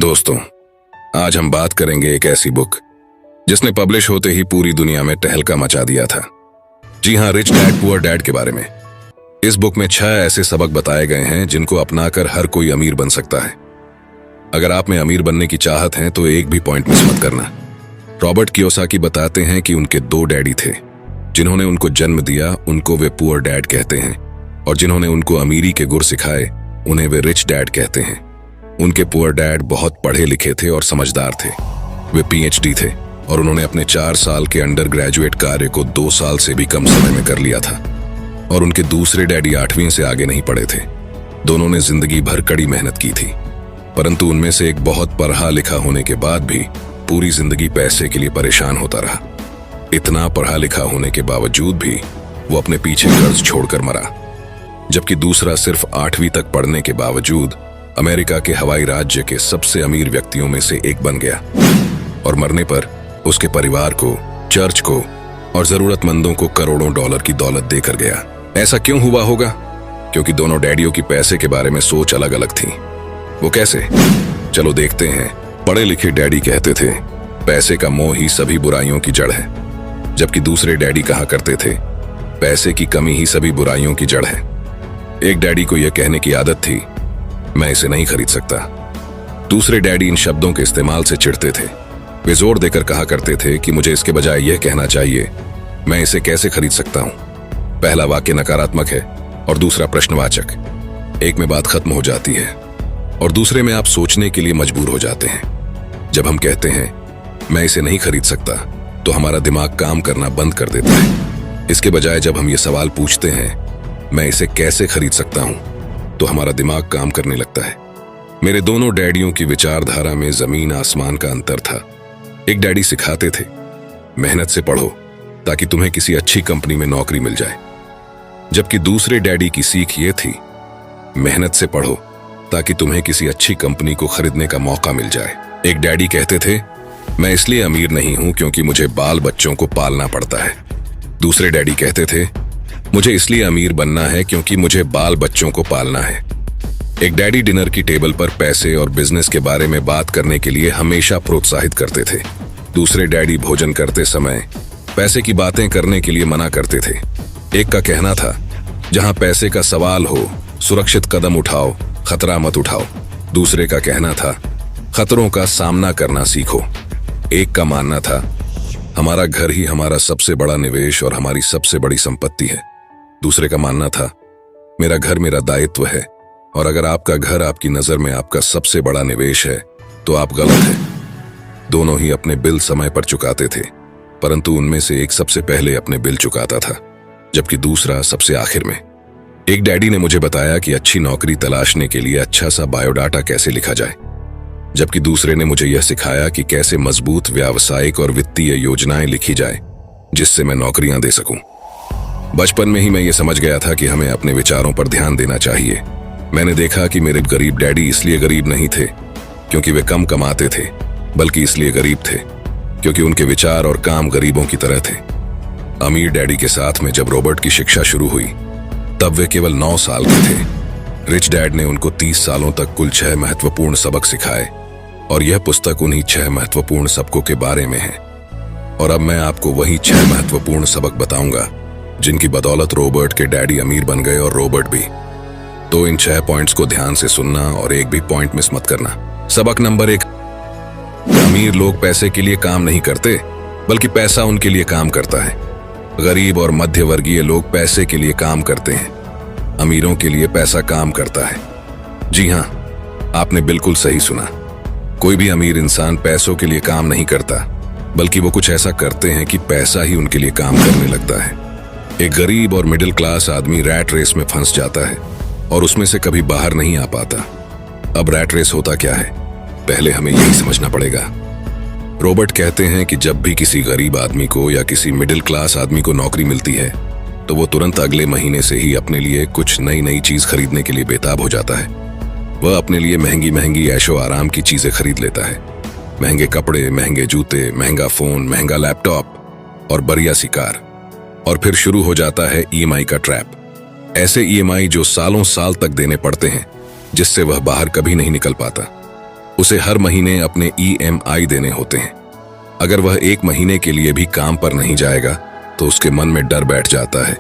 दोस्तों, आज हम बात करेंगे एक ऐसी बुक जिसने पब्लिश होते ही पूरी दुनिया में तहलका मचा दिया था। जी हाँ, रिच डैड पुअर डैड के बारे में। इस बुक में 6 ऐसे सबक बताए गए हैं जिनको अपनाकर हर कोई अमीर बन सकता है। अगर आप में अमीर बनने की चाहत है तो एक भी पॉइंट मिस मत करना। रॉबर्ट कियोसाकी बताते हैं कि उनके 2 डैडी थे। जिन्होंने उनको जन्म दिया उनको वे पुअर डैड कहते हैं, और जिन्होंने उनको अमीरी के गुर सिखाए उन्हें वे रिच डैड कहते हैं। उनके पुअर डैड बहुत पढ़े लिखे थे और समझदार थे। वे PhD थे और उन्होंने अपने 4 साल के अंडर ग्रेजुएट कार्य को 2 साल से भी कम समय में कर लिया था। और उनके दूसरे डैडी 8वीं से आगे नहीं पढ़े थे। दोनों ने जिंदगी भर कड़ी मेहनत की थी, परंतु उनमें से एक बहुत पढ़ा लिखा होने के बाद भी पूरी जिंदगी पैसे के लिए परेशान होता रहा। इतना पढ़ा लिखा होने के बावजूद भी वो अपने पीछे कर्ज छोड़कर मरा, जबकि दूसरा सिर्फ 8वीं तक पढ़ने के बावजूद अमेरिका के हवाई राज्य के सबसे अमीर व्यक्तियों में से एक बन गया, और मरने पर उसके परिवार को, चर्च को और जरूरतमंदों को करोड़ों डॉलर की दौलत देकर गया। ऐसा क्यों हुआ होगा? क्योंकि दोनों डैडियों की पैसे के बारे में सोच अलग अलग थी। वो कैसे? चलो देखते हैं। पढ़े लिखे डैडी कहते थे पैसे का मोह ही सभी बुराइयों की जड़ है, जबकि दूसरे डैडी कहा करते थे पैसे की कमी ही सभी बुराइयों की जड़ है। एक डैडी को यह कहने की आदत थी, मैं इसे नहीं खरीद सकता। दूसरे डैडी इन शब्दों के इस्तेमाल से चिढ़ते थे। वे जोर देकर कहा करते थे कि मुझे इसके बजाय यह कहना चाहिए, मैं इसे कैसे खरीद सकता हूं। पहला वाक्य नकारात्मक है और दूसरा प्रश्नवाचक। एक में बात खत्म हो जाती है और दूसरे में आप सोचने के लिए मजबूर हो जाते हैं। जब हम कहते हैं मैं इसे नहीं खरीद सकता, तो हमारा दिमाग काम करना बंद कर देता है। इसके बजाय जब हम ये सवाल पूछते हैं मैं इसे कैसे खरीद सकता हूं, तो हमारा दिमाग काम करने लगता है। मेरे दोनों डैडियों की विचारधारा में जमीन आसमान का अंतर था। एक डैडी सिखाते थे मेहनत से पढ़ो ताकि तुम्हें किसी अच्छी कंपनी में नौकरी मिल जाए, जबकि दूसरे डैडी की सीख ये थी मेहनत से पढ़ो ताकि तुम्हें किसी अच्छी कंपनी को खरीदने का मौका मिल जाए। एक डैडी कहते थे मैं इसलिए अमीर नहीं हूं क्योंकि मुझे बाल बच्चों को पालना पड़ता है। दूसरे डैडी कहते थे मुझे इसलिए अमीर बनना है क्योंकि मुझे बाल बच्चों को पालना है। एक डैडी डिनर की टेबल पर पैसे और बिजनेस के बारे में बात करने के लिए हमेशा प्रोत्साहित करते थे। दूसरे डैडी भोजन करते समय पैसे की बातें करने के लिए मना करते थे। एक का कहना था जहां पैसे का सवाल हो सुरक्षित कदम उठाओ, खतरा मत उठाओ। दूसरे का कहना था खतरों का सामना करना सीखो। एक का मानना था हमारा घर ही हमारा सबसे बड़ा निवेश और हमारी सबसे बड़ी संपत्ति है। दूसरे का मानना था मेरा घर मेरा दायित्व है, और अगर आपका घर आपकी नजर में आपका सबसे बड़ा निवेश है तो आप गलत हैं। दोनों ही अपने बिल समय पर चुकाते थे, परंतु उनमें से एक सबसे पहले अपने बिल चुकाता था, जबकि दूसरा सबसे आखिर में। एक डैडी ने मुझे बताया कि अच्छी नौकरी तलाशने के लिए अच्छा सा बायोडाटा कैसे लिखा जाए, जबकि दूसरे ने मुझे यह सिखाया कि कैसे मजबूत व्यावसायिक और वित्तीय योजनाएं लिखी जाए जिससे मैं नौकरियां दे सकूं। बचपन में ही मैं ये समझ गया था कि हमें अपने विचारों पर ध्यान देना चाहिए। मैंने देखा कि मेरे गरीब डैडी इसलिए गरीब नहीं थे क्योंकि वे कम कमाते थे, बल्कि इसलिए गरीब थे क्योंकि उनके विचार और काम गरीबों की तरह थे। अमीर डैडी के साथ में जब रॉबर्ट की शिक्षा शुरू हुई तब वे केवल 9 साल के थे। रिच डैड ने उनको 30 सालों तक कुल 6 महत्वपूर्ण सबक सिखाए, और यह पुस्तक उन्हीं 6 महत्वपूर्ण सबकों के बारे में है। और अब मैं आपको वही 6 महत्वपूर्ण सबक बताऊंगा जिनकी बदौलत रॉबर्ट के डैडी अमीर बन गए और रॉबर्ट भी। तो इन 6 पॉइंट्स को ध्यान से सुनना और एक भी पॉइंट मिस मत करना। सबक नंबर 1, अमीर लोग पैसे के लिए काम नहीं करते, बल्कि पैसा उनके लिए काम करता है। गरीब और मध्य वर्गीय लोग पैसे के लिए काम करते हैं, अमीरों के लिए पैसा काम करता है। जी हाँ, आपने बिल्कुल सही सुना। कोई भी अमीर इंसान पैसों के लिए काम नहीं करता, बल्कि वो कुछ ऐसा करते हैं कि पैसा ही उनके लिए काम करने लगता है। एक गरीब और मिडिल क्लास आदमी रैट रेस में फंस जाता है और उसमें से कभी बाहर नहीं आ पाता। अब रैट रेस होता क्या है, पहले हमें यही समझना पड़ेगा। रॉबर्ट कहते हैं कि जब भी किसी गरीब आदमी को या किसी मिडिल क्लास आदमी को नौकरी मिलती है तो वो तुरंत अगले महीने से ही अपने लिए कुछ नई चीज खरीदने के लिए बेताब हो जाता है। वह अपने लिए महंगी महंगी ऐशो आराम की चीजें खरीद लेता है। महंगे कपड़े, महंगे जूते, महंगा फोन, महंगा लैपटॉप और बढ़िया सी कार। और फिर शुरू हो जाता है EMI का ट्रैप। ऐसे EMI जो सालों साल तक देने पड़ते हैं, जिससे वह बाहर कभी नहीं निकल पाता। उसे हर महीने अपने EMI देने होते हैं। अगर वह 1 महीने के लिए भी काम पर नहीं जाएगा तो उसके मन में डर बैठ जाता है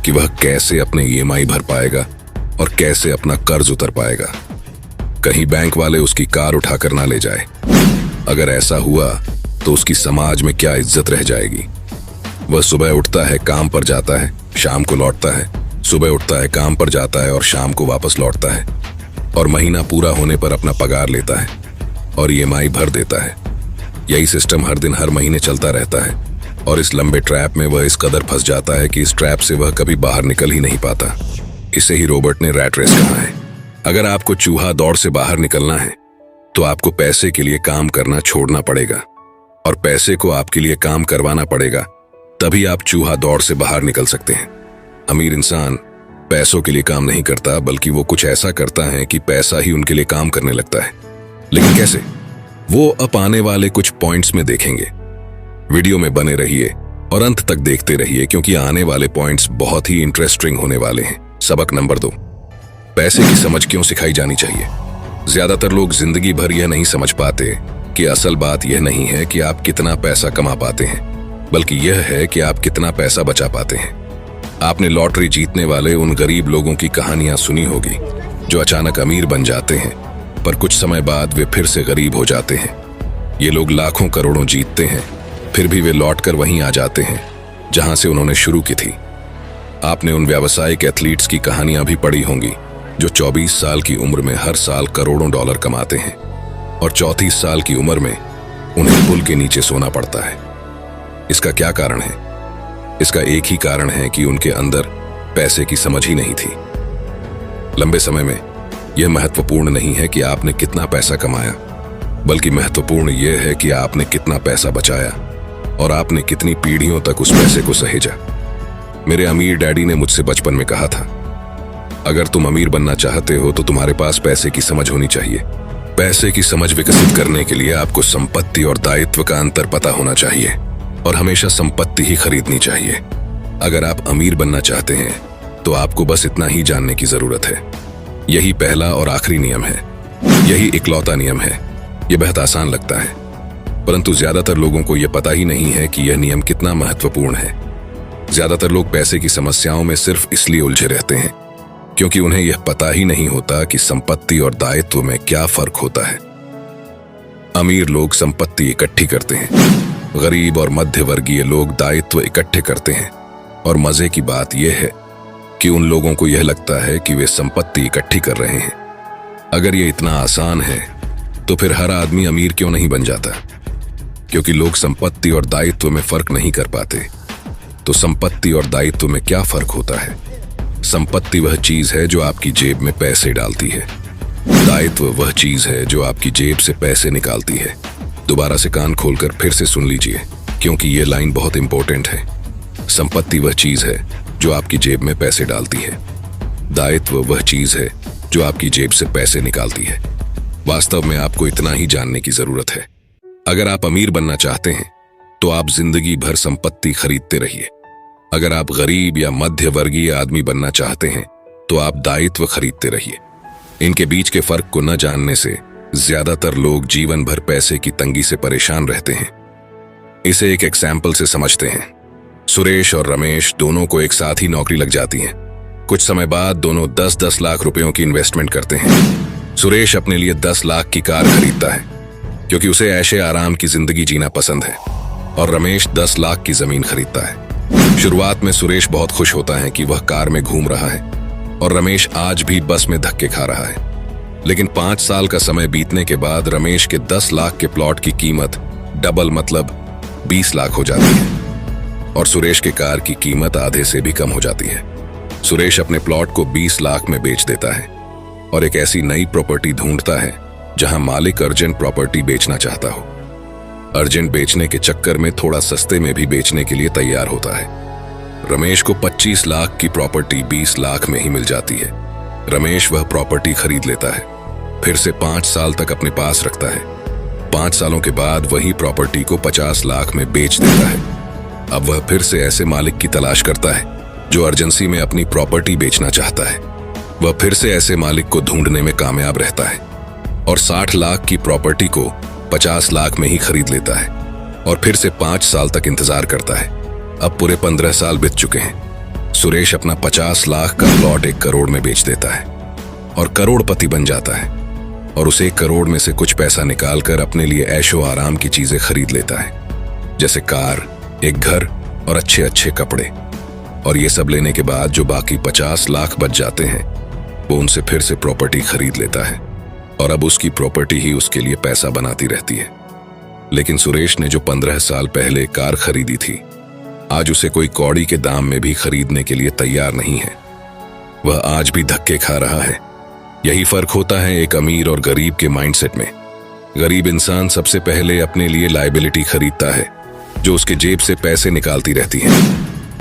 कि वह कैसे अपने EMI भर पाएगा और कैसे अपना कर्ज उतर पाएगा। कहीं बैंक वाले उसकी कार उठाकर ना ले जाए। अगर ऐसा हुआ तो उसकी समाज में क्या इज्जत रह जाएगी। वह सुबह उठता है, काम पर जाता है, शाम को लौटता है, सुबह उठता है, काम पर जाता है और शाम को वापस लौटता है, और महीना पूरा होने पर अपना पगार लेता है और EMI भर देता है। यही सिस्टम हर दिन हर महीने चलता रहता है और इस लंबे ट्रैप में वह इस कदर फंस जाता है कि इस ट्रैप से वह कभी बाहर निकल ही नहीं पाता। इसे ही रॉबर्ट ने रैट रेस कहा है। अगर आपको चूहा दौड़ से बाहर निकलना है तो आपको पैसे के लिए काम करना छोड़ना पड़ेगा और पैसे को आपके लिए काम करवाना पड़ेगा, तभी आप चूहा दौड़ से बाहर निकल सकते हैं। अमीर इंसान पैसों के लिए काम नहीं करता, बल्कि वो कुछ ऐसा करता है कि पैसा ही उनके लिए काम करने लगता है। लेकिन कैसे, वो अब आने वाले कुछ पॉइंट्स में देखेंगे। वीडियो में बने रहिए और अंत तक देखते रहिए, क्योंकि आने वाले पॉइंट्स बहुत ही इंटरेस्टिंग होने वाले हैं। सबक नंबर 2, पैसे की समझ क्यों सिखाई जानी चाहिए। ज्यादातर लोग जिंदगी भर यह नहीं समझ पाते कि असल बात यह नहीं है कि आप कितना पैसा कमा पाते हैं, बल्कि यह है कि आप कितना पैसा बचा पाते हैं। आपने लॉटरी जीतने वाले उन गरीब लोगों की कहानियां सुनी होगी जो अचानक अमीर बन जाते हैं, पर कुछ समय बाद वे फिर से गरीब हो जाते हैं। ये लोग लाखों करोड़ों जीतते हैं, फिर भी वे लौटकर वहीं आ जाते हैं जहां से उन्होंने शुरू की थी। आपने उन व्यावसायिक एथलीट्स की कहानियां भी पढ़ी होंगी जो 24 साल की उम्र में हर साल करोड़ों डॉलर कमाते हैं और 34 साल की उम्र में उन्हें पुल के नीचे सोना पड़ता है। इसका क्या कारण है? इसका एक ही कारण है कि उनके अंदर पैसे की समझ ही नहीं थी। लंबे समय में यह महत्वपूर्ण नहीं है कि आपने कितना पैसा कमाया, बल्कि महत्वपूर्ण यह है कि आपने कितना पैसा बचाया और आपने कितनी पीढ़ियों तक उस पैसे को सहेजा। मेरे अमीर डैडी ने मुझसे बचपन में कहा था, अगर तुम अमीर बनना चाहते हो तो तुम्हारे पास पैसे की समझ होनी चाहिए। पैसे की समझ विकसित करने के लिए आपको संपत्ति और दायित्व का अंतर पता होना चाहिए और हमेशा संपत्ति ही खरीदनी चाहिए। अगर आप अमीर बनना चाहते हैं तो आपको बस इतना ही जानने की जरूरत है। यही पहला और आखिरी नियम है, यही इकलौता नियम है। यह बहुत आसान लगता है, परंतु ज्यादातर लोगों को यह पता ही नहीं है कि यह नियम कितना महत्वपूर्ण है। ज्यादातर लोग पैसे की समस्याओं में सिर्फ इसलिए उलझे रहते हैं क्योंकि उन्हें यह पता ही नहीं होता कि संपत्ति और दायित्व में क्या फर्क होता है। अमीर लोग संपत्ति इकट्ठी करते हैं, गरीब और मध्य वर्गीय लोग दायित्व इकट्ठे करते हैं। और मजे की बात यह है कि उन लोगों को यह लगता है कि वे संपत्ति इकट्ठी कर रहे हैं। अगर यह इतना आसान है तो फिर हर आदमी अमीर क्यों नहीं बन जाता? क्योंकि लोग संपत्ति और दायित्व में फर्क नहीं कर पाते। तो संपत्ति और दायित्व में क्या फर्क होता है? संपत्ति वह चीज है जो आपकी जेब में पैसे डालती है, दायित्व वह चीज है जो आपकी जेब से पैसे निकालती है। दोबारा से कान खोलकर फिर से सुन लीजिए, क्योंकि यह लाइन बहुत इंपॉर्टेंट है। संपत्ति वह चीज है जो आपकी जेब में पैसे डालती है, दायित्व वह चीज है जो आपकी जेब से पैसे निकालती है। वास्तव में आपको इतना ही जानने की जरूरत है। अगर आप अमीर बनना चाहते हैं तो आप जिंदगी भर संपत्ति खरीदते रहिए। अगर आप गरीब या मध्य वर्गीय आदमी बनना चाहते हैं तो आप दायित्व खरीदते रहिए। इनके बीच के फर्क को न जानने से ज्यादातर लोग जीवन भर पैसे की तंगी से परेशान रहते हैं। इसे एक एग्जाम्पल से समझते हैं। सुरेश और रमेश दोनों को एक साथ ही नौकरी लग जाती है। कुछ समय बाद दोनों 10-10 लाख रुपयों की इन्वेस्टमेंट करते हैं। सुरेश अपने लिए 10 लाख की कार खरीदता है क्योंकि उसे ऐशे आराम की जिंदगी जीना पसंद है, और रमेश 10 लाख की जमीन खरीदता है। शुरुआत में सुरेश बहुत खुश होता है कि वह कार में घूम रहा है और रमेश आज भी बस में धक्के खा रहा है। लेकिन 5 साल का समय बीतने के बाद रमेश के 10 लाख के प्लॉट की कीमत डबल मतलब 20 लाख हो जाती है और सुरेश के कार की कीमत आधे से भी कम हो जाती है। सुरेश अपने प्लॉट को 20 लाख में बेच देता है और एक ऐसी नई प्रॉपर्टी ढूंढता है जहां मालिक अर्जेंट प्रॉपर्टी बेचना चाहता हो। अर्जेंट बेचने के चक्कर में थोड़ा सस्ते में भी बेचने के लिए तैयार होता है। रमेश को 25 लाख की प्रॉपर्टी 20 लाख में ही मिल जाती है। रमेश वह प्रॉपर्टी खरीद लेता है, फिर से 5 साल तक अपने पास रखता है। 5 सालों के बाद वही प्रॉपर्टी को 50 लाख में बेच देता है। अब वह फिर से ऐसे मालिक की तलाश करता है जो अर्जेंसी में अपनी प्रॉपर्टी बेचना चाहता है। वह फिर से ऐसे मालिक को ढूंढने में कामयाब रहता है और 60 लाख की प्रॉपर्टी को 50 लाख में ही खरीद लेता है और फिर से 5 साल तक इंतजार करता है। अब पूरे 15 साल बीत चुके हैं। सुरेश अपना 50 लाख का प्लॉट 1 करोड़ में बेच देता है और करोड़पति बन जाता है और उस 1 करोड़ में से कुछ पैसा निकालकर अपने लिए ऐशो आराम की चीजें खरीद लेता है, जैसे कार, एक घर और अच्छे अच्छे कपड़े। और ये सब लेने के बाद जो बाकी 50 लाख बच जाते हैं वो उनसे फिर से प्रॉपर्टी खरीद लेता है और अब उसकी प्रॉपर्टी ही उसके लिए पैसा बनाती रहती है। लेकिन सुरेश ने जो 15 साल पहले कार खरीदी थी, आज उसे कोई कौड़ी के दाम में भी खरीदने के लिए तैयार नहीं है। वह आज भी धक्के खा रहा है। यही फर्क होता है एक अमीर और गरीब के माइंडसेट में। गरीब इंसान सबसे पहले अपने लिए लायबिलिटी खरीदता है जो उसके जेब से पैसे निकालती रहती है,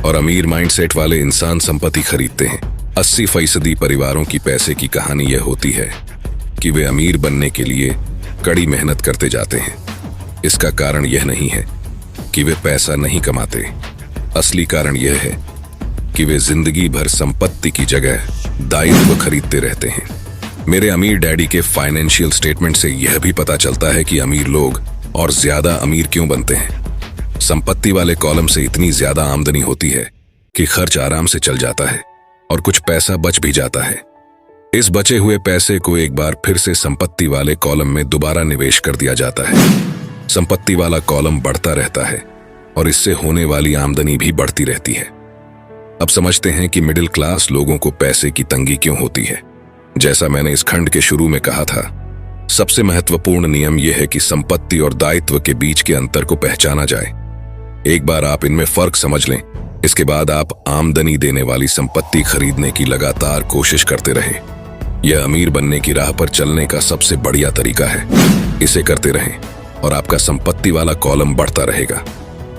और अमीर माइंडसेट वाले इंसान संपत्ति खरीदते हैं। 80% परिवारों की पैसे की कहानी यह होती है कि वे अमीर बनने के लिए कड़ी मेहनत करते जाते हैं। इसका कारण यह नहीं है कि वे पैसा नहीं कमाते, असली कारण यह है कि वे जिंदगी भर संपत्ति की जगह दायित्व खरीदते रहते हैं। मेरे अमीर डैडी के फाइनेंशियल स्टेटमेंट से यह भी पता चलता है कि अमीर लोग और ज्यादा अमीर क्यों बनते हैं। संपत्ति वाले कॉलम से इतनी ज्यादा आमदनी होती है कि खर्च आराम से चल जाता है और कुछ पैसा बच भी जाता है। इस बचे हुए पैसे को एक बार फिर से संपत्ति वाले कॉलम में दोबारा निवेश कर दिया जाता है। संपत्ति वाला कॉलम बढ़ता रहता है और इससे होने वाली आमदनी भी बढ़ती रहती है। अब समझते हैं कि मिडिल क्लास लोगों को पैसे की तंगी क्यों होती है। जैसा मैंने इस खंड के शुरू में कहा था, सबसे महत्वपूर्ण नियम यह है कि संपत्ति और दायित्व के बीच के अंतर को पहचाना जाए। एक बार आप इनमें फर्क समझ लें, इसके बाद आप आमदनी देने वाली संपत्ति खरीदने की लगातार कोशिश करते रहें। यह अमीर बनने की राह पर चलने का सबसे बढ़िया तरीका है। इसे करते रहें और आपका संपत्ति वाला कॉलम बढ़ता रहेगा।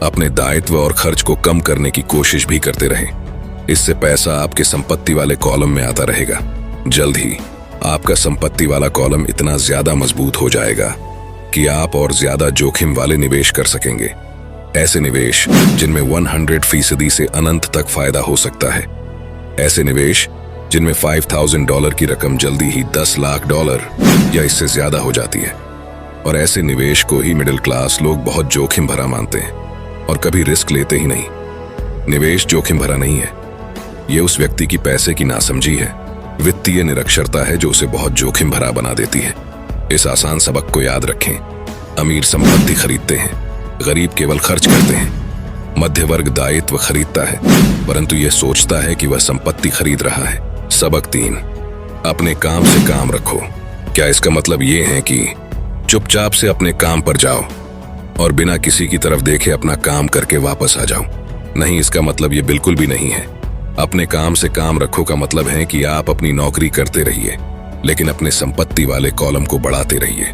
अपने दायित्व और खर्च को कम करने की कोशिश भी करते रहें। इससे पैसा आपके संपत्ति वाले कॉलम में आता रहेगा। जल्द ही आपका संपत्ति वाला कॉलम इतना ज्यादा मजबूत हो जाएगा कि आप और ज्यादा जोखिम वाले निवेश कर सकेंगे। ऐसे निवेश जिनमें 100% से अनंत तक फायदा हो सकता है। ऐसे निवेश जिनमें $5,000 की रकम जल्दी ही $10 लाख या इससे ज्यादा हो जाती है। और ऐसे निवेश को ही मिडिल क्लास लोग बहुत जोखिम भरा मानते हैं और कभी रिस्क लेते ही नहीं। निवेश जोखिम भरा नहीं है, ये उस व्यक्ति की पैसे की नासमझी है। वित्तीय निरक्षरता है जो उसे बहुत जोखिम भरा बना देती है। इस आसान सबक को याद रखें। अमीर संपत्ति खरीदते हैं, गरीब केवल खर्च करते हैं। मध्य वर्ग दायित्व खरीदता है परंतु यह सोचता है कि वह संपत्ति खरीद रहा है। सबक 3, अपने काम से काम रखो। क्या इसका मतलब ये है कि चुपचाप से अपने काम पर जाओ और बिना किसी की तरफ देखे अपना काम करके वापस आ जाओ? नहीं, इसका मतलब ये बिल्कुल भी नहीं है। अपने काम से काम रखो का मतलब है कि आप अपनी नौकरी करते रहिए लेकिन अपने संपत्ति वाले कॉलम को बढ़ाते रहिए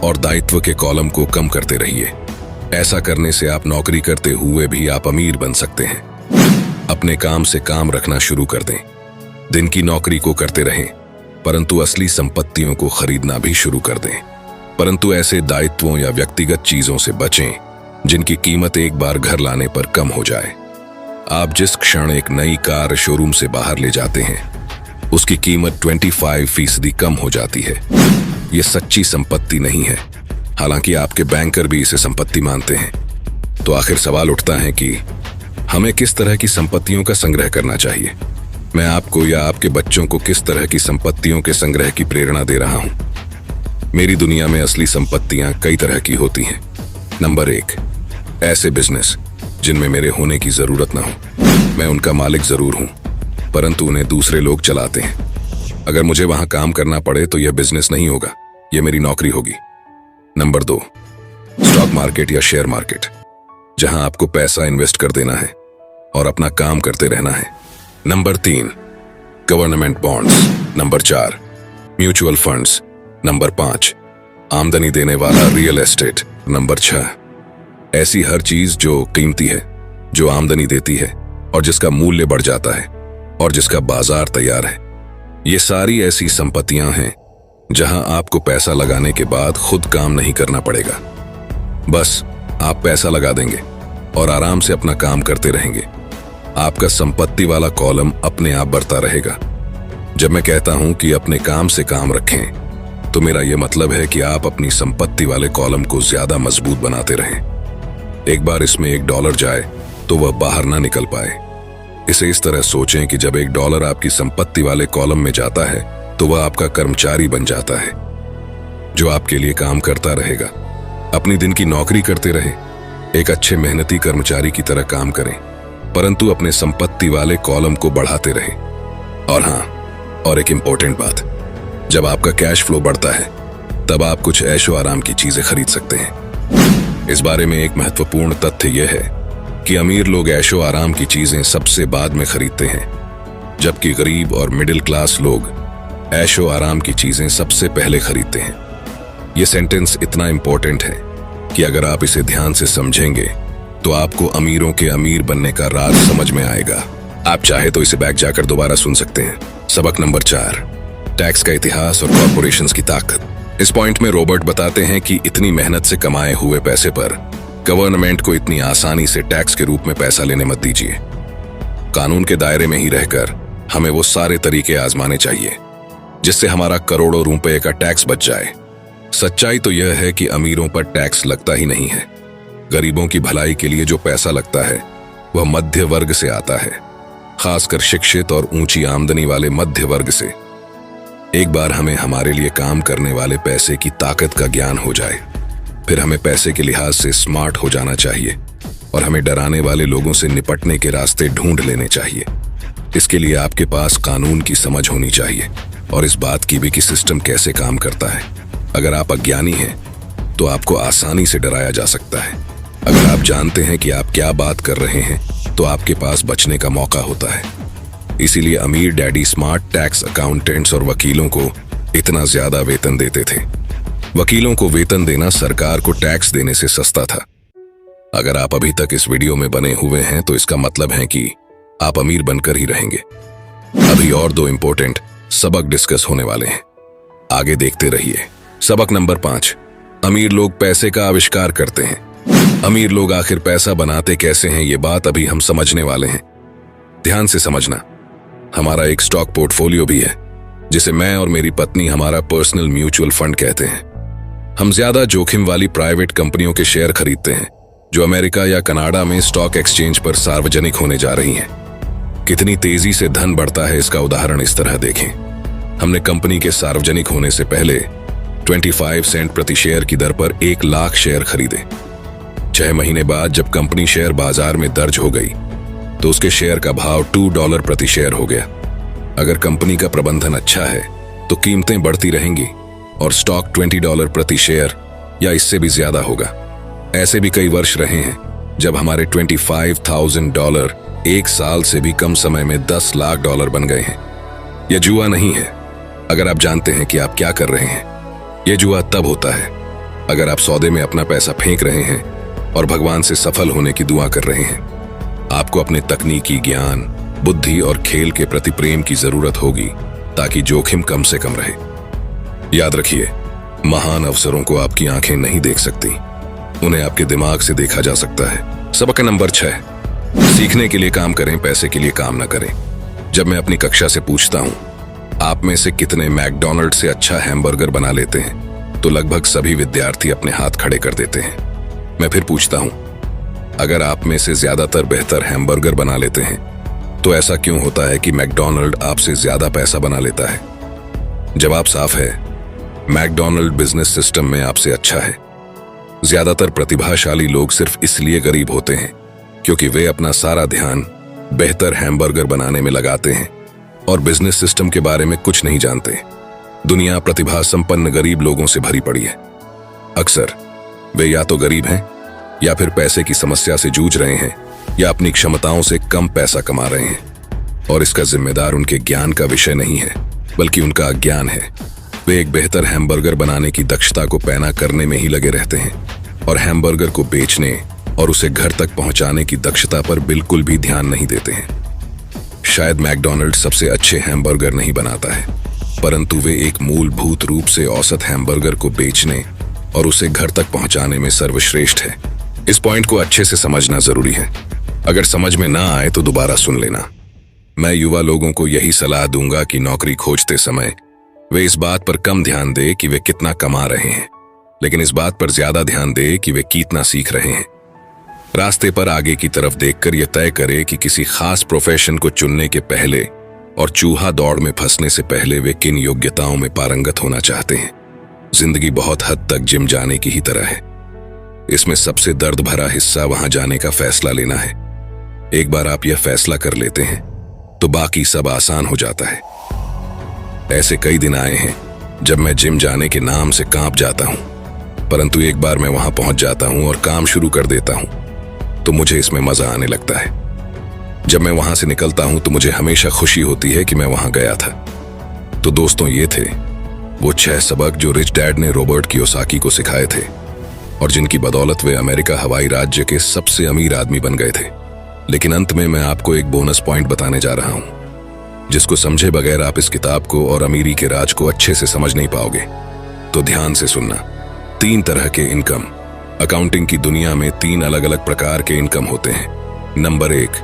और दायित्व के कॉलम को कम करते रहिए। ऐसा करने से आप नौकरी करते हुए भी आप अमीर बन सकते हैं। अपने काम से काम रखना शुरू कर दें। दिन की नौकरी को करते रहें परंतु असली संपत्तियों को खरीदना भी शुरू कर दें। परंतु ऐसे दायित्वों या व्यक्तिगत चीजों से बचें जिनकी कीमत एक बार घर लाने पर कम हो जाए। आप जिस क्षण एक नई कार शोरूम से बाहर ले जाते हैं उसकी कीमत 25% कम हो जाती है। यह सच्ची संपत्ति नहीं है, हालांकि आपके बैंकर भी इसे संपत्ति मानते हैं। तो आखिर सवाल उठता है कि हमें किस तरह की संपत्तियों का संग्रह करना चाहिए। मैं आपको या आपके बच्चों को किस तरह की संपत्तियों के संग्रह की प्रेरणा दे रहा हूं। मेरी दुनिया में असली संपत्तियां कई तरह की होती हैं। नंबर 1, ऐसे बिजनेस जिनमें मेरे होने की जरूरत ना हो। मैं उनका मालिक जरूर हूं परंतु उन्हें दूसरे लोग चलाते हैं। अगर मुझे वहां काम करना पड़े तो यह बिजनेस नहीं होगा, यह मेरी नौकरी होगी। नंबर 2, स्टॉक मार्केट या शेयर मार्केट, जहां आपको पैसा इन्वेस्ट कर देना है और अपना काम करते रहना है। Number 3, government bonds. Number 4, mutual funds. Number 5, आमदनी देने वाला रियल एस्टेट। नंबर 6, ऐसी हर चीज जो कीमती है, जो आमदनी देती है और जिसका मूल्य बढ़ जाता है और जिसका बाजार तैयार है। ये सारी ऐसी संपत्तियां हैं जहां आपको पैसा लगाने के बाद खुद काम नहीं करना पड़ेगा। बस आप पैसा लगा देंगे और आराम से अपना काम करते रहेंगे। आपका संपत्ति वाला कॉलम अपने आप बढ़ता रहेगा। जब मैं कहता हूं कि अपने काम से काम रखें तो मेरा यह मतलब है कि आप अपनी संपत्ति वाले कॉलम को ज्यादा मजबूत बनाते रहें। एक बार इसमें $1 जाए तो वह बाहर ना निकल पाए। इसे इस तरह सोचें कि जब $1 आपकी संपत्ति वाले कॉलम में जाता है तो वह आपका कर्मचारी बन जाता है, जो आपके लिए काम करता रहेगा। अपनी दिन की नौकरी करते रहे, एक अच्छे मेहनती कर्मचारी की तरह काम करें, परंतु अपने संपत्ति वाले कॉलम को बढ़ाते रहे। और हाँ, और एक इंपॉर्टेंट बात, जब आपका कैश फ्लो बढ़ता है तब आप कुछ ऐशो आराम की चीजें खरीद सकते हैं। इस बारे में एक महत्वपूर्ण तथ्य यह है कि अमीर लोग ऐशो आराम की चीजें सबसे बाद में खरीदते हैं, जबकि गरीब और मिडिल क्लास लोग ऐशो आराम की चीजें सबसे पहले खरीदते हैं। यह सेंटेंस इतना इंपॉर्टेंट है कि अगर आप इसे ध्यान से समझेंगे तो आपको अमीरों के अमीर बनने का राज समझ में आएगा। आप चाहे तो इसे बैक जाकर दोबारा सुन सकते हैं। सबक नंबर 4, टैक्स का इतिहास और कॉर्पोरेशंस की ताकत। इस पॉइंट में रॉबर्ट बताते हैं कि इतनी मेहनत से कमाए हुए पैसे पर गवर्नमेंट को इतनी आसानी से टैक्स के रूप में पैसा लेने मत दीजिए। कानून के दायरे में ही रहकर हमें वो सारे तरीके आजमाने चाहिए जिससे हमारा करोड़ों रुपए का टैक्स बच जाए। सच्चाई तो यह है कि अमीरों पर टैक्स लगता ही नहीं है। गरीबों की भलाई के लिए जो पैसा लगता है वह मध्य वर्ग से आता है, खासकर शिक्षित और ऊंची आमदनी वाले मध्य वर्ग से। एक बार हमें हमारे लिए काम करने वाले पैसे की ताकत का ज्ञान हो जाए, फिर हमें पैसे के लिहाज से स्मार्ट हो जाना चाहिए और हमें डराने वाले लोगों से निपटने के रास्ते ढूंढ लेने चाहिए। इसके लिए आपके पास कानून की समझ होनी चाहिए और इस बात की भी कि सिस्टम कैसे काम करता है। अगर आप अज्ञानी हैं तो आपको आसानी से डराया जा सकता है। अगर आप जानते हैं कि आप क्या बात कर रहे हैं तो आपके पास बचने का मौका होता है। इसीलिए अमीर डैडी स्मार्ट टैक्स अकाउंटेंट्स और वकीलों को इतना ज्यादा वेतन देते थे। वकीलों को वेतन देना सरकार को टैक्स देने से सस्ता था। अगर आप अभी तक इस वीडियो में बने हुए हैं तो इसका मतलब है कि आप अमीर बनकर ही रहेंगे। अभी और 2 इंपॉर्टेंट सबक डिस्कस होने वाले हैं, आगे देखते रहिए। सबक नंबर 5, अमीर लोग पैसे का आविष्कार करते हैं। अमीर लोग आखिर पैसा बनाते कैसे हैं, ये बात अभी हम समझने वाले हैं। ध्यान से समझना। हमारा एक स्टॉक पोर्टफोलियो भी है जिसे मैं और मेरी पत्नी हमारा पर्सनल म्यूचुअल फंड कहते हैं। हम ज्यादा जोखिम वाली प्राइवेट कंपनियों के शेयर खरीदते हैं जो अमेरिका या कनाडा में स्टॉक एक्सचेंज पर सार्वजनिक होने जा रही हैं। कितनी तेजी से धन बढ़ता है इसका उदाहरण इस तरह देखें। हमने कंपनी के सार्वजनिक होने से पहले 25 सेंट प्रति शेयर की दर पर 1 लाख शेयर खरीदे। 6 महीने बाद जब कंपनी शेयर बाजार में दर्ज हो गई तो उसके शेयर का भाव $2 प्रति शेयर हो गया। अगर कंपनी का प्रबंधन अच्छा है तो कीमतें बढ़ती रहेंगी और स्टॉक $20 प्रति शेयर या इससे भी ज्यादा होगा। ऐसे भी कई वर्ष रहे हैं जब हमारे $25,000 1 साल से भी कम समय में $10 लाख बन गए हैं। यह जुआ नहीं है अगर आप जानते हैं कि आप क्या कर रहे हैं। यह जुआ तब होता है अगर आप सौदे में अपना पैसा फेंक रहे हैं और भगवान से सफल होने की दुआ कर रहे हैं। आपको अपने तकनीकी ज्ञान, बुद्धि और खेल के प्रति प्रेम की जरूरत होगी ताकि जोखिम कम से कम रहे। याद रखिए, महान अवसरों को आपकी आंखें नहीं देख सकती, उन्हें आपके दिमाग से देखा जा सकता है। सबक नंबर 6, सीखने के लिए काम करें, पैसे के लिए काम न करें। जब मैं अपनी कक्षा से पूछता हूं आप में से कितने मैकडॉनल्ड से अच्छा हैमबर्गर बना लेते हैं तो लगभग सभी विद्यार्थी अपने हाथ खड़े कर देते हैं। मैं फिर पूछता हूं अगर आप में से ज्यादातर बेहतर हैमबर्गर बना लेते हैं तो ऐसा क्यों होता है कि मैकडॉनल्ड आपसे ज्यादा पैसा बना लेता है? जवाब साफ है, मैकडॉनल्ड बिजनेस सिस्टम में आपसे अच्छा है। ज्यादातर प्रतिभाशाली लोग सिर्फ इसलिए गरीब होते हैं क्योंकि वे अपना सारा ध्यान बेहतर हैमबर्गर बनाने में लगाते हैं और बिजनेस सिस्टम के बारे में कुछ नहीं जानते। दुनिया प्रतिभा संपन्न गरीब लोगों से भरी पड़ी है। अक्सर वे या तो गरीब हैं या फिर पैसे की समस्या से जूझ रहे हैं या अपनी क्षमताओं से कम पैसा कमा रहे हैं और इसका जिम्मेदार उनके ज्ञान का विषय नहीं है बल्कि उनका अज्ञान है। वे एक बेहतर हैमबर्गर बनाने की दक्षता को पैना करने में ही लगे रहते हैं और हैमबर्गर को बेचने और उसे घर तक पहुंचाने की दक्षता पर बिल्कुल भी ध्यान नहीं देते हैं। शायद मैकडॉनल्ड सबसे अच्छे हैमबर्गर नहीं बनाता है, परंतु वे एक मूलभूत रूप से औसत हैमबर्गर को बेचने और उसे घर तक पहुंचाने में सर्वश्रेष्ठ है। इस पॉइंट को अच्छे से समझना जरूरी है। अगर समझ में ना आए तो दोबारा सुन लेना। मैं युवा लोगों को यही सलाह दूंगा कि नौकरी खोजते समय वे इस बात पर कम ध्यान दे कि वे कितना कमा रहे हैं, लेकिन इस बात पर ज्यादा ध्यान दे कि वे कितना सीख रहे हैं। रास्ते पर आगे की तरफ देखकर यह तय करे कि किसी खास प्रोफेशन को चुनने के पहले और चूहा दौड़ में फंसने से पहले वे किन योग्यताओं में पारंगत होना चाहते हैं। जिंदगी बहुत हद तक जिम जाने की ही तरह है। इसमें सबसे दर्द भरा हिस्सा वहां जाने का फैसला लेना है। एक बार आप यह फैसला कर लेते हैं तो बाकी सब आसान हो जाता है। ऐसे कई दिन आए हैं जब मैं जिम जाने के नाम से कांप जाता हूं, परंतु एक बार मैं वहां पहुंच जाता हूं और काम शुरू कर देता हूं तो मुझे इसमें मजा आने लगता है। जब मैं वहां से निकलता हूं तो मुझे हमेशा खुशी होती है कि मैं वहां गया था। तो दोस्तों, ये थे वो 6 सबक जो रिच डैड ने रॉबर्ट कियोसाकी को सिखाए थे और जिनकी बदौलत वे अमेरिका हवाई राज्य के सबसे अमीर आदमी बन गए थे। लेकिन अंत में मैं आपको एक बोनस पॉइंट बताने जा रहा हूं जिसको समझे बगैर आप इस किताब को और अमीरी के राज को अच्छे से समझ नहीं पाओगे। तो ध्यान से सुनना। 3 तरह के इनकम। अकाउंटिंग की दुनिया में 3 अलग अलग प्रकार के इनकम होते हैं। नंबर 1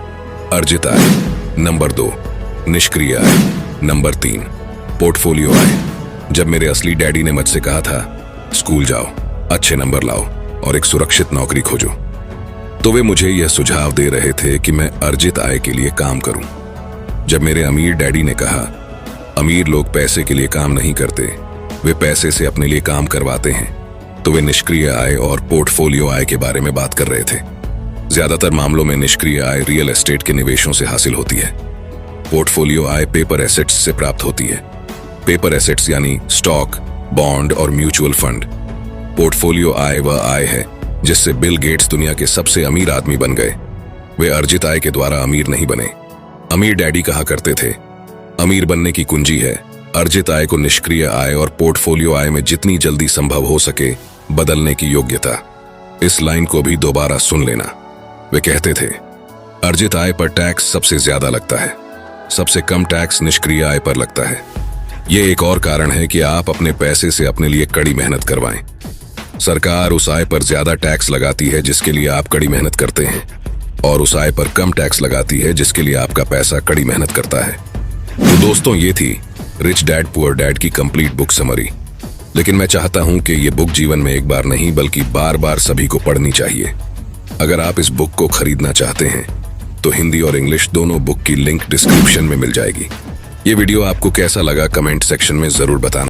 अर्जित आय, नंबर 2 निष्क्रिय आय, नंबर 3 पोर्टफोलियो आय। जब मेरे असली डैडी ने मुझसे कहा था स्कूल जाओ, अच्छे नंबर लाओ और एक सुरक्षित नौकरी खोजो, तो वे मुझे यह सुझाव दे रहे थे कि मैं अर्जित आय के लिए काम करूं। जब मेरे अमीर डैडी ने कहा अमीर लोग पैसे के लिए काम नहीं करते, वे पैसे से अपने लिए काम करवाते हैं, तो वे निष्क्रिय आय और पोर्टफोलियो आय के बारे में बात कर रहे थे। ज्यादातर मामलों में निष्क्रिय आय रियल एस्टेट के निवेशों से हासिल होती है। पोर्टफोलियो आय पेपर एसेट्स से प्राप्त होती है। पेपर एसेट्स यानी स्टॉक, बॉन्ड और म्यूचुअल फंड। पोर्टफोलियो आय वह आय है जिससे बिल गेट्स दुनिया के सबसे अमीर आदमी बन गए। वे अर्जित आय के द्वारा अमीर नहीं बने। अमीर डैडी कहा करते थे अमीर बनने की कुंजी है अर्जित आय को निष्क्रिय आय और पोर्टफोलियो आय में जितनी जल्दी संभव हो सके बदलने की योग्यता। इस लाइन को भी दोबारा सुन लेना। वे कहते थे अर्जित आय पर टैक्स सबसे ज्यादा लगता है, सबसे कम टैक्स निष्क्रिय आय पर लगता है। ये एक और कारण है कि आप अपने पैसे से अपने लिए कड़ी मेहनत करवाएं। सरकार उस आय पर ज्यादा टैक्स लगाती है जिसके लिए आप कड़ी मेहनत करते हैं, और उस आय पर कम टैक्स लगाती है जिसके लिए आपका पैसा कड़ी मेहनत करता है। तो दोस्तों, ये थी रिच डैड पुअर डैड की कंप्लीट बुक समरी। लेकिन मैं चाहता हूं कि ये बुक जीवन में एक बार नहीं बल्कि बार बार सभी को पढ़नी चाहिए। अगर आप इस बुक को खरीदना चाहते हैं तो हिंदी और इंग्लिश दोनों बुक की लिंक डिस्क्रिप्शन में मिल जाएगी। ये वीडियो आपको कैसा लगा कमेंट सेक्शन में जरूर बताना।